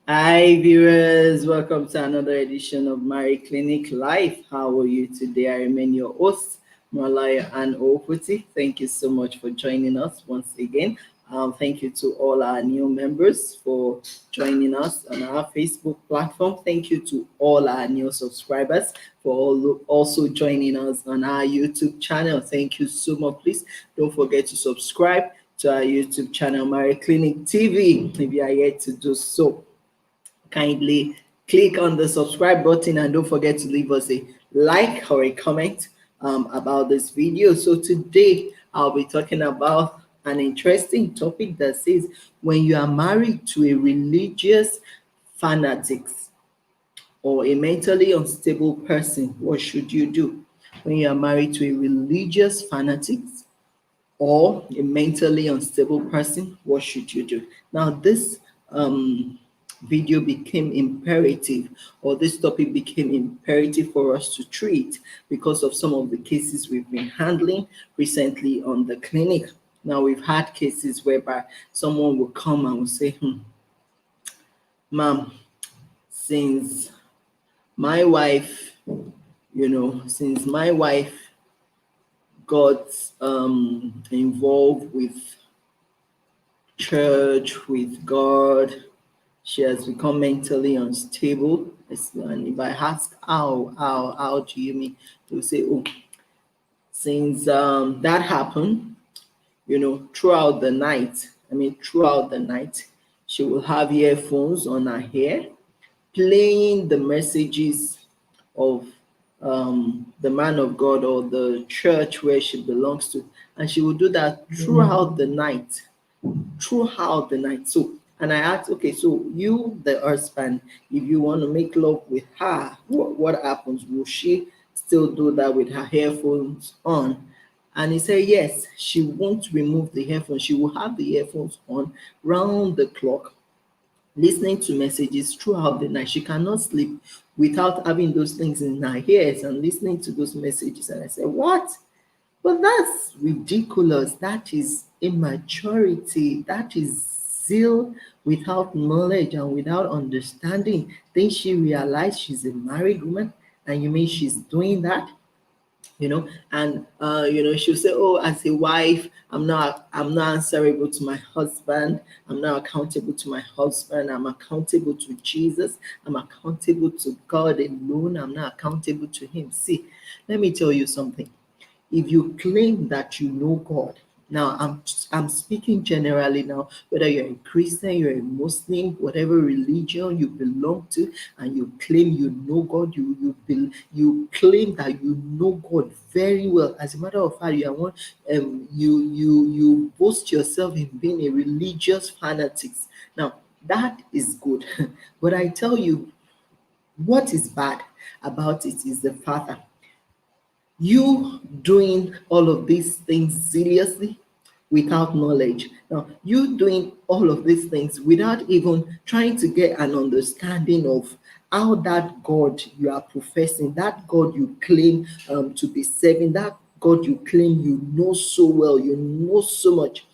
Hi viewers, welcome to another edition of Marriage Clinic Live. How are you today? I remain your host, Malaya and Oputi. Thank you so much for joining us once again. Thank you to all our new members for joining us on our Facebook platform. Thank you to all our new subscribers for also joining us on our YouTube channel. Thank you so much. Please don't forget to subscribe to our YouTube channel, Marriage Clinic TV, if you are yet to do so. Kindly click on the subscribe button and don't forget to leave us a like or a comment about this video. So today I'll be talking about an interesting topic that says when you are married to a religious fanatics or a mentally unstable person, what should you do? When you are married to a religious fanatic or a mentally unstable person, what should you do? Now, this video became imperative, or this topic became imperative for us to treat because of some of the cases we've been handling recently on the clinic. Now, we've had cases whereby someone will come and will say, Ma'am, since my wife, since my wife got involved with church, with God, she has become mentally unstable. And if I ask how do you mean? They'll say, oh, since that happened, throughout the night, she will have earphones on her hair, playing the messages of the man of God or the church where she belongs to. And she will do that throughout the night. So, and I asked, okay, so you, the husband, if you want to make love with her, what happens? Will she still do that with her earphones on? And he said, yes, she won't remove the earphones. She will have the earphones on round the clock, listening to messages throughout the night. She cannot sleep without having those things in her ears and listening to those messages. And I said, what? But that's ridiculous. That is immaturity. That is zeal without knowledge and without understanding. Then she realized she's a married woman, and you mean she's doing that? And she'll say, oh, as a wife, I'm not answerable to my husband. I'm not accountable to my husband. I'm accountable to Jesus. I'm accountable to God alone. I'm not accountable to him. See, let me tell you something. If you claim that you know God, now I'm speaking generally now, whether you're a Christian, you're a Muslim, whatever religion you belong to, and you claim you know God, you claim that you know God very well. As a matter of fact, you are one, you boast yourself in being a religious fanatic. Now that is good, but I tell you, what is bad about it is the Father. You doing all of these things zealously without knowledge. Now, you doing all of these things without even trying to get an understanding of how that God you are professing, that God you claim to be serving, that God you claim you know so well, you know so much,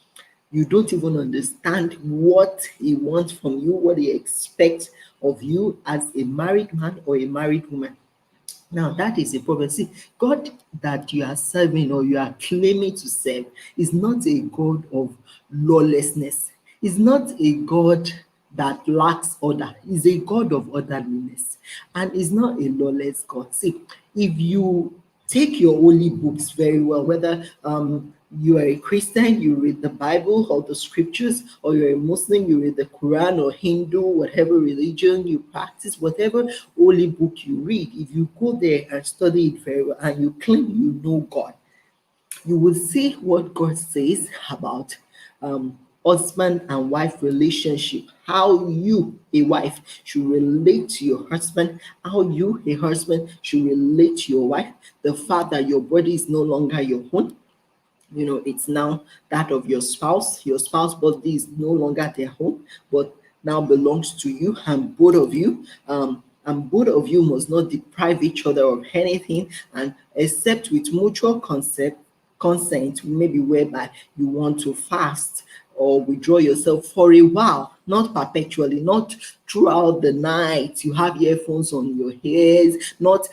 you don't even understand what he wants from you, what he expects of you as a married man or a married woman. Now, that is a problem. See, God that you are serving or you are claiming to serve is not a God of lawlessness. It's not a God that lacks order. He's a God of orderliness. And is not a lawless God. See, if you take your holy books very well, whether you are a Christian, you read the Bible or the scriptures, or you're a Muslim, you read the Quran or Hindu, whatever religion you practice, whatever holy book you read, if you go there and study it very well and you claim you know God, you will see what God says about husband and wife relationship, how you, a wife, should relate to your husband, how you, a husband, should relate to your wife, the fact that your body is no longer your own. It's now that of your spouse. Your spouse body is no longer their home, but now belongs to you, and both of you must not deprive each other of anything, and except with mutual consent, maybe whereby you want to fast or withdraw yourself for a while not perpetually, not throughout the night. You have earphones on your ears, not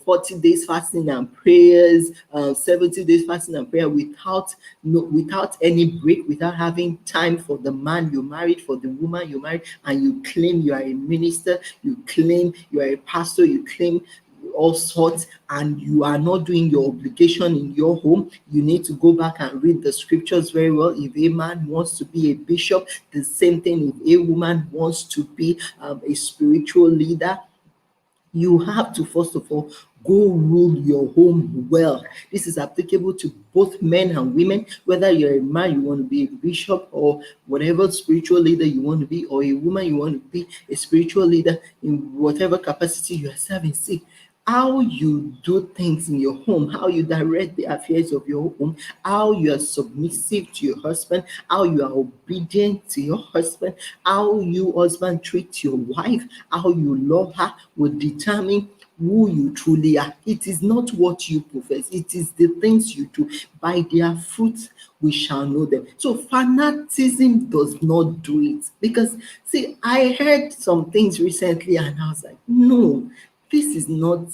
40 days fasting and prayers, 70 days fasting and prayer without without any break, without having time for the man you married, for the woman you married, and you claim you are a minister, you claim you are a pastor, you claim all sorts, and you are not doing your obligation in your home. You need to go back and read the scriptures very well. If a man wants to be a bishop, the same thing. If a woman wants to be a spiritual leader, you have to first of all go rule your home well. This is applicable to both men and women, whether you're a man, you want to be a bishop, or whatever spiritual leader you want to be, or a woman, you want to be a spiritual leader in whatever capacity you are serving. See, how you do things in your home, how you direct the affairs of your home, how you are submissive to your husband, how you are obedient to your husband, how you husband treat your wife, how you love her will determine who you truly are. It is not what you profess, it is the things you do. By their fruits we shall know them. So fanaticism does not do it. Because see, I heard some things recently and I was like, no, this is not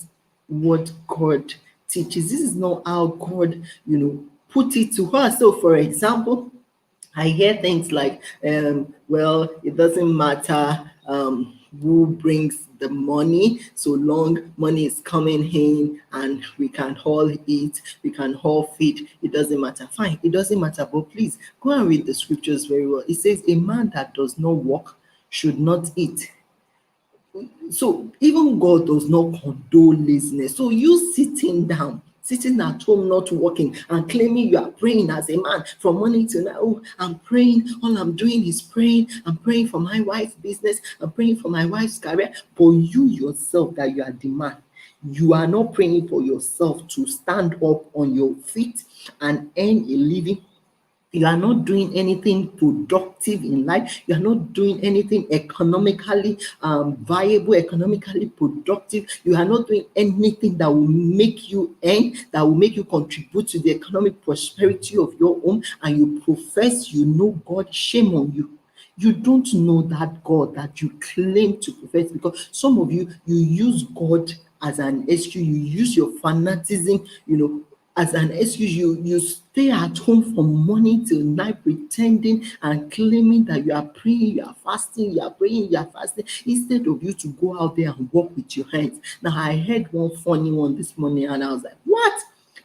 what God teaches. This is not how God, put it to us. So, for example, I hear things like, well, it doesn't matter who brings the money, so long money is coming in and we can all eat, we can all feed. It doesn't matter. Fine, it doesn't matter. But please go and read the scriptures very well. It says, a man that does not work should not eat. So even God does not condone laziness. So you sitting down, sitting at home, not working, and claiming you are praying as a man from morning till night. Oh, I'm praying. All I'm doing is praying. I'm praying for my wife's business. I'm praying for my wife's career. But you yourself, that you are the man, you are not praying for yourself to stand up on your feet and earn a living. You are not doing anything productive in life. You are not doing anything economically viable, economically productive. You are not doing anything that will make you earn, that will make you contribute to the economic prosperity of your home, and you profess you know God. Shame on you. You don't know that God that you claim to profess, because some of you use God as an excuse. You use your fanaticism, as an excuse. You stay at home from morning till night pretending and claiming that you are praying, you are fasting, you are praying, you are fasting, instead of you to go out there and work with your hands. Now, I heard one funny one this morning and I was like, what?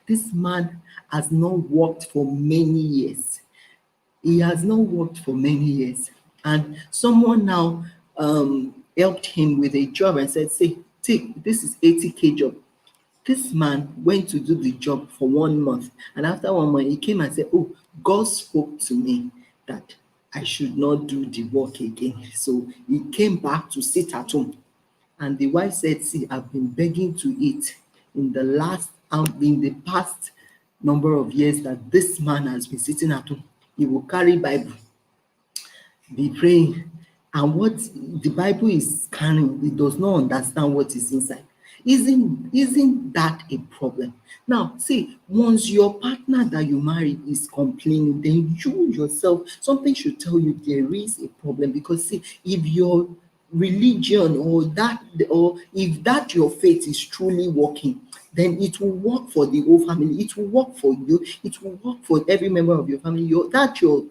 This man has not worked for many years. He has not worked for many years. And someone now helped him with a job and said, say, take, this is 80K job. This man went to do the job for 1 month, and after 1 month, he came and said, oh, God spoke to me that I should not do the work again. So he came back to sit at home. And the wife said, see, I've been begging to eat in the past number of years that this man has been sitting at home. He will carry Bible, be praying, and what the Bible is carrying, it does not understand what is inside. Isn't that a problem? Now, see, once your partner that you married is complaining, then you yourself, something should tell you there is a problem. Because see, if your religion or if that your faith is truly working, then it will work for the whole family. It will work for you. It will work for every member of your family. Your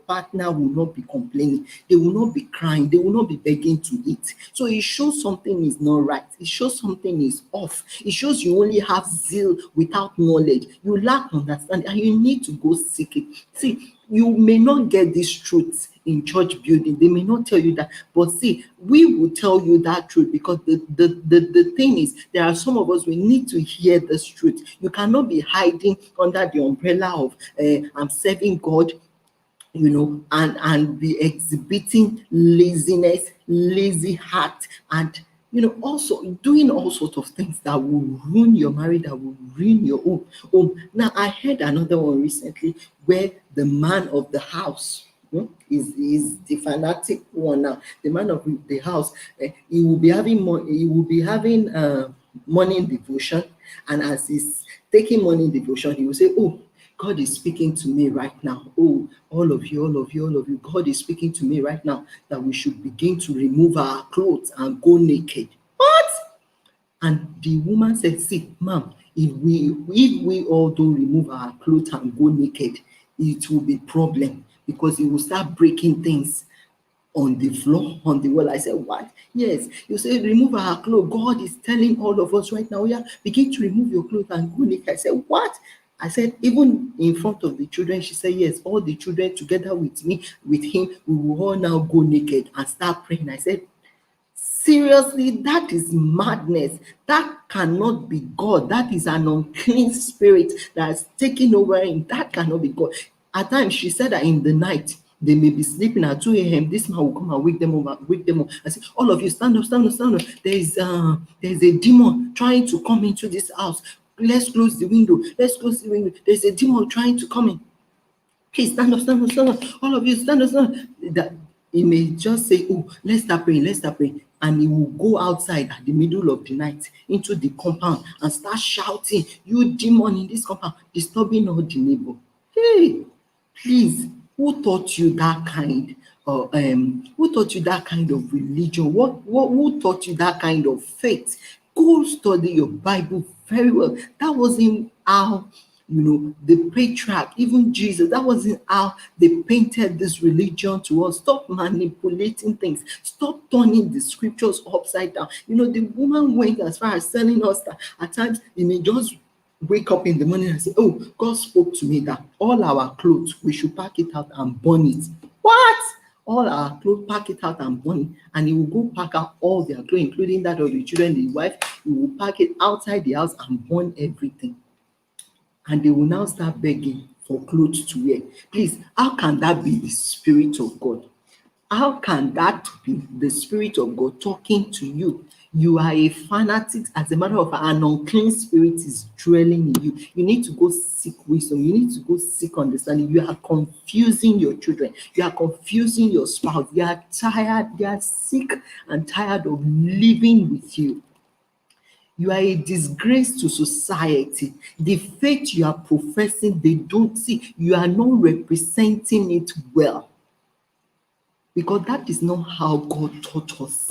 partner will not be complaining. They will not be crying. They will not be begging to eat. So it shows something is not right. It shows something is off. It shows you only have zeal without knowledge. You lack understanding, and you need to go seek it. See, you may not get these truths in church building. They may not tell you that, but see, we will tell you that truth, because the thing is, there are some of us, we need to hear this truth. You cannot be hiding under the umbrella of I'm serving God, and be exhibiting laziness, lazy heart, and also doing all sorts of things that will ruin your marriage, that will ruin your home. Now, I heard another one recently where the man of the house is the fanatic one. Now, the man of the house, he will be having morning devotion, and as he's taking morning devotion, he will say, oh, God is speaking to me right now. Oh, all of you, all of you, all of you. God is speaking to me right now that we should begin to remove our clothes and go naked. What? And the woman said, see, ma'am, if we all don't remove our clothes and go naked, it will be problem because it will start breaking things on the floor, on the wall. I said, what? Yes. You say, remove our clothes. God is telling all of us right now, yeah, begin to remove your clothes and go naked. I said, what? I said, even in front of the children, she said, yes, all the children together with me, with him, we will all now go naked and start praying. I said, seriously, that is madness. That cannot be God. That is an unclean spirit that's taking over him. That cannot be God. At times, she said that in the night, they may be sleeping at 2 a.m. This man will come and wake them up, wake them up. I say, all of you, stand up, stand up, stand up. There's a demon trying to come into this house. Let's close the window. Let's close the window. There's a demon trying to come in. Please stand up, stand up, stand up. All of you, stand up, stand up. That he may just say, oh, let's start praying, let's start praying. And he will go outside at the middle of the night into the compound and start shouting, you demon in this compound, disturbing all the neighbor. Hey, please, who taught you that kind who taught you that kind of religion? Who taught you that kind of faith? Go study your Bible very well. That wasn't how, the patriarch, even Jesus, that wasn't how they painted this religion to us. Stop manipulating things. Stop turning the scriptures upside down. The woman went as far as telling us that at times it may just wake up in the morning and say, oh, God spoke to me that all our clothes, we should pack it out and burn it. What? All our clothes, pack it out and burn it. And he will go pack out all their clothes, including that of the children, the wife. He will pack it outside the house and burn everything. And they will now start begging for clothes to wear. Please, how can that be the Spirit of God? How can that be the Spirit of God talking to you? You are a fanatic. As a matter of fact, an unclean spirit is dwelling in you. You need to go seek wisdom. You need to go seek understanding. You are confusing your children. You are confusing your spouse. You are tired. They are sick and tired of living with you. You are a disgrace to society. The faith you are professing, they don't see. You are not representing it well. Because that is not how God taught us.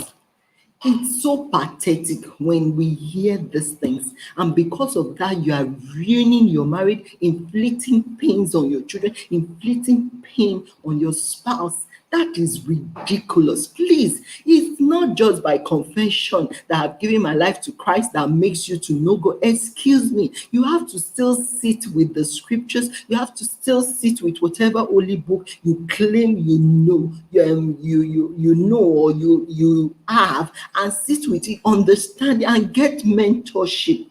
It's so pathetic when we hear these things. And because of that, you are ruining your marriage, inflicting pains on your children, inflicting pain on your spouse. That is ridiculous. Please, it's not just by confession that I've given my life to Christ that makes you to know God. Excuse me. You have to still sit with the scriptures. You have to still sit with whatever holy book you claim you know, you know, or you have, and sit with it, understand it, and get mentorship.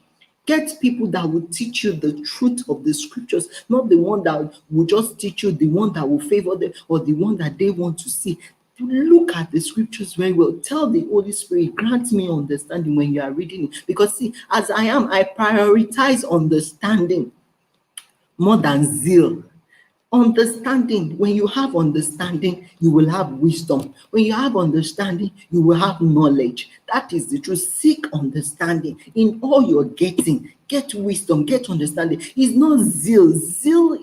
Get people that will teach you the truth of the scriptures, not the one that will just teach you the one that will favor them or the one that they want to see. Look at the scriptures very well. Tell the Holy Spirit, grant me understanding when you are reading it. Because see, as I prioritize understanding more than zeal. Understanding, when you have understanding, you will have wisdom. When you have understanding, you will have knowledge. That is the truth. Seek understanding in all you're getting. Get wisdom, get understanding. It's not zeal. Zeal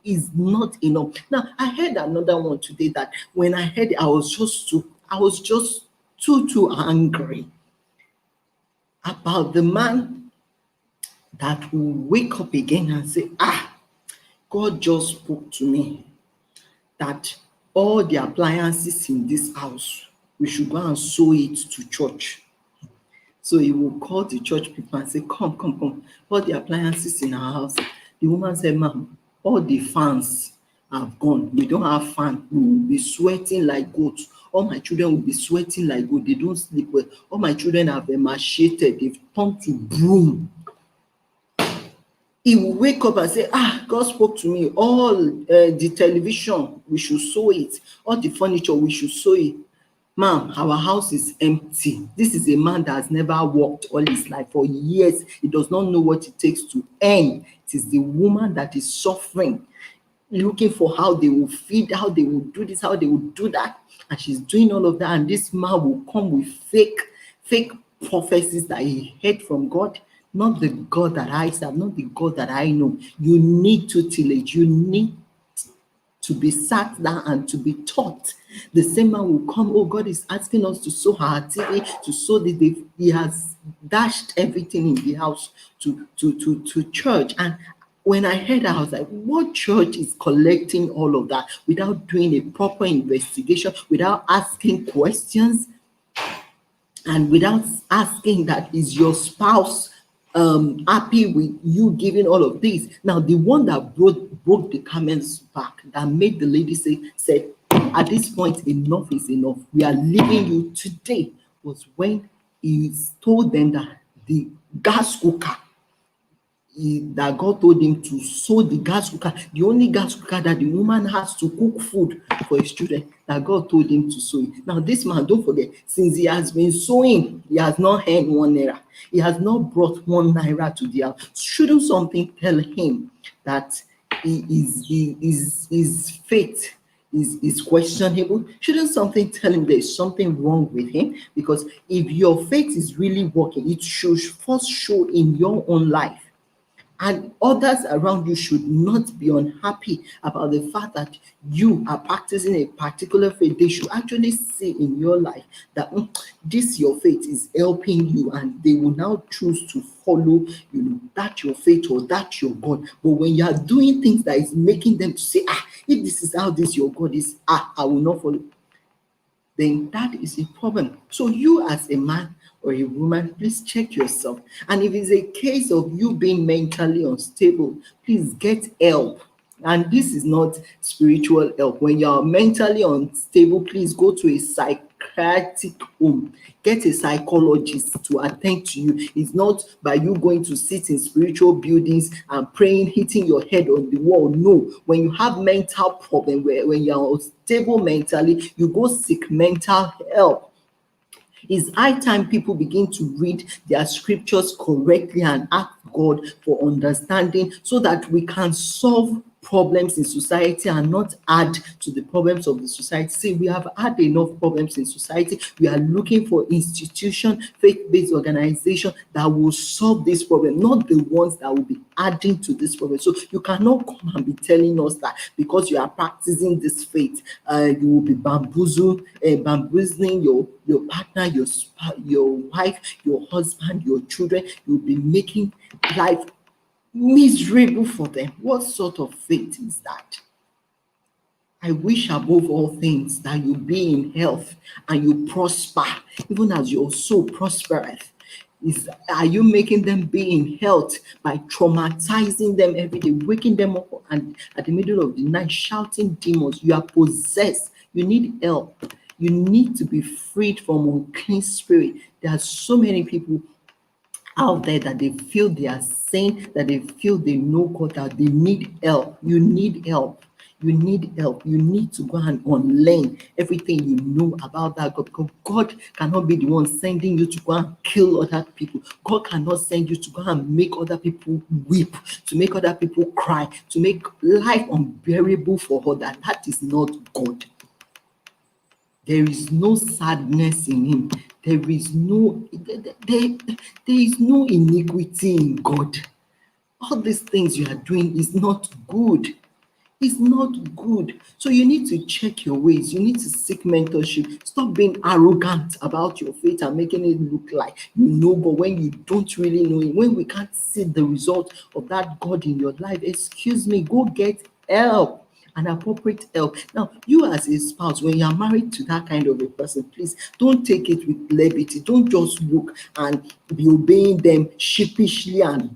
is not enough. Now, I heard another one today that when I heard it, I was just too angry about the man that will wake up again and say, God just spoke to me that all the appliances in this house, we should go and sew it to church. So he will call the church people and say, come. All the appliances in our house. The woman said, ma'am, all the fans have gone. We don't have fan. We will be sweating like goats. All my children will be sweating like goats. They don't sleep well. All my children have emaciated. They've turned to broom. He will wake up and say, God spoke to me. All the television, we should sew it. All the furniture, we should sew it. Ma'am, our house is empty. This is a man that has never worked all his life for years. He does not know what it takes to earn. It is the woman that is suffering, looking for how they will feed, how they will do this, how they will do that. And she's doing all of that. And this man will come with fake prophecies that he heard from God. not the God that I serve, not the God that I know. You need tutelage. You need to be sat down and to be taught. The same man will come, oh, God is asking us to sow our TV, to sow the he has dashed everything in the house to church. And when I heard that, I was like, what church is collecting all of that without doing a proper investigation, without asking questions, and without asking that, is your spouse happy with you giving all of this? Now, the one that broke the camel's back, that made the lady said, at this point, enough is enough. We are leaving you today, was when he told them that the gas cooker that God told him to sew the gas cooker, the only gas cooker that the woman has to cook food for his children, that God told him to sew it. Now, this man, don't forget, since he has been sewing, he has not earned 1 naira. He has not brought 1 naira to the house. Shouldn't something tell him that his faith is questionable? Shouldn't something tell him there's something wrong with him? Because if your faith is really working, it should first show in your own life. And others around you should not be unhappy about the fact that you are practicing a particular faith. They should actually see in your life that this your faith is helping you, and they will now choose to follow, that your faith or that your God. But when you are doing things that is making them to say, if this is how this your God is, I will not follow, then that is a problem. So you as a man or a woman, please check yourself. And if it's a case of you being mentally unstable, please get help. And this is not spiritual help. When you're mentally unstable, please go to a psychiatric home. Get a psychologist to attend to you. It's not by you going to sit in spiritual buildings and praying, hitting your head on the wall. No. When you have mental problem, when you're unstable mentally, you go seek mental help. It's high time people begin to read their scriptures correctly and ask God for understanding, so that we can solve problems in society and not add to the problems of the society. See, we have had enough problems in society. We are looking for institution, faith-based organization that will solve this problem, not the ones that will be adding to this problem. So you cannot come and be telling us that because you are practicing this faith, you will be bamboozling your partner, your wife, your husband, your children. You'll be making life miserable for them. What sort of faith is that? I wish above all things that you be in health and you prosper, even as your soul prospereth. Are you making them be in health by traumatizing them every day, waking them up and at the middle of the night shouting demons? You are possessed. You need help. You need to be freed from unclean spirit. There are so many people out there that they feel they are sane, that they feel they know God, that they need help. You need help. You need help. You need to go and unlearn everything you know about that God, because God cannot be the one sending you to go and kill other people. God cannot send you to go and make other people weep, to make other people cry, to make life unbearable for others. That is not God. There is no sadness in him. There is no iniquity in God. All these things you are doing is not good. It's not good. So you need to check your ways. You need to seek mentorship. Stop being arrogant about your faith and making it look like you know God when you don't really know him. When we can't see the result of that God in your life, excuse me, go get help. And appropriate help. Now, you as a spouse, when you are married to that kind of a person, please don't take it with levity. Don't just look and be obeying them sheepishly and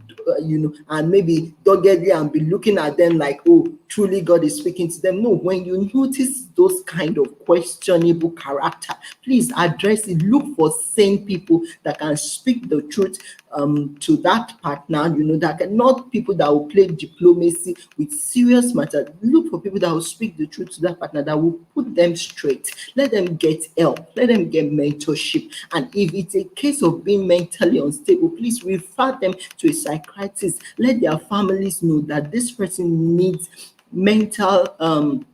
and maybe doggedly and be looking at them like, oh, truly God is speaking to them. No, when you notice those kind of questionable character, please address it. Look for sane people that can speak the truth to that partner, that not people that will play diplomacy with serious matter. Look for people that will speak the truth to that partner, that will put them straight. Let them get help. Let them get mentorship. And if it's a case of being mentally unstable, please refer them to a psychiatrist. Let their families know that this person needs mental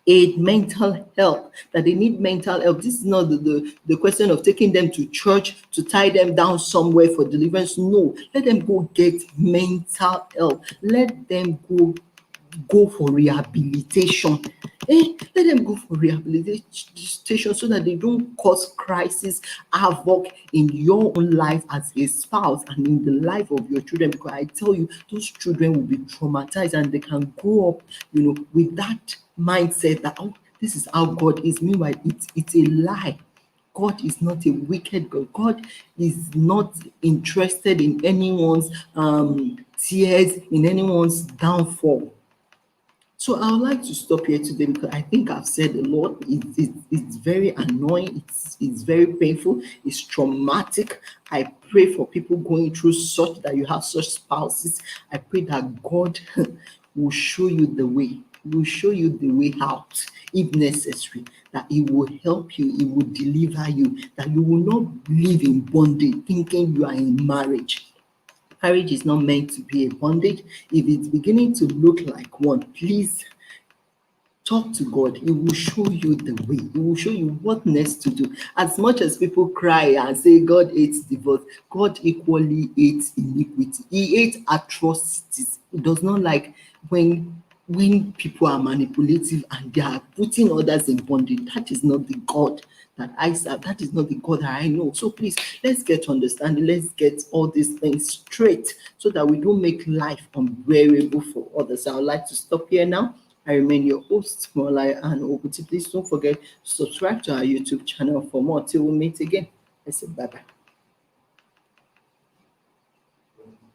aid, mental help, that they need mental help. This is not the question of taking them to church to tie them down somewhere for deliverance. No, let them go get mental help. Let them go for rehabilitation. Let them go for rehabilitation so that they don't cause crisis, havoc in your own life as a spouse and in the life of your children. Because I tell you, those children will be traumatized and they can grow up, with that mindset that, oh, this is how God is. Meanwhile, it's a lie. God is not a wicked God. God is not interested in anyone's tears, in anyone's downfall. So I would like to stop here today because I think I've said a lot. It's very annoying. It's very painful. It's traumatic. I pray for people going through such, that you have such spouses. I pray that God will show you the way. Will show you the way out if necessary. That He will help you. He will deliver you. That you will not live in bondage thinking you are in marriage. Marriage is not meant to be a bondage. If it's beginning to look like one, please talk to God. He will show you the way. He will show you what next to do. As much as people cry and say God hates divorce, God equally hates iniquity. He hates atrocities. He does not like when people are manipulative and they are putting others in bondage. That is not the God that I serve. That is not the God that I know. So please, let's get understanding. Let's get all these things straight so that we don't make life unbearable for others. I would like to stop here now. I remain your host, Molai and Oguti. Please don't forget to subscribe to our YouTube channel for more. Till we meet again, I say bye bye.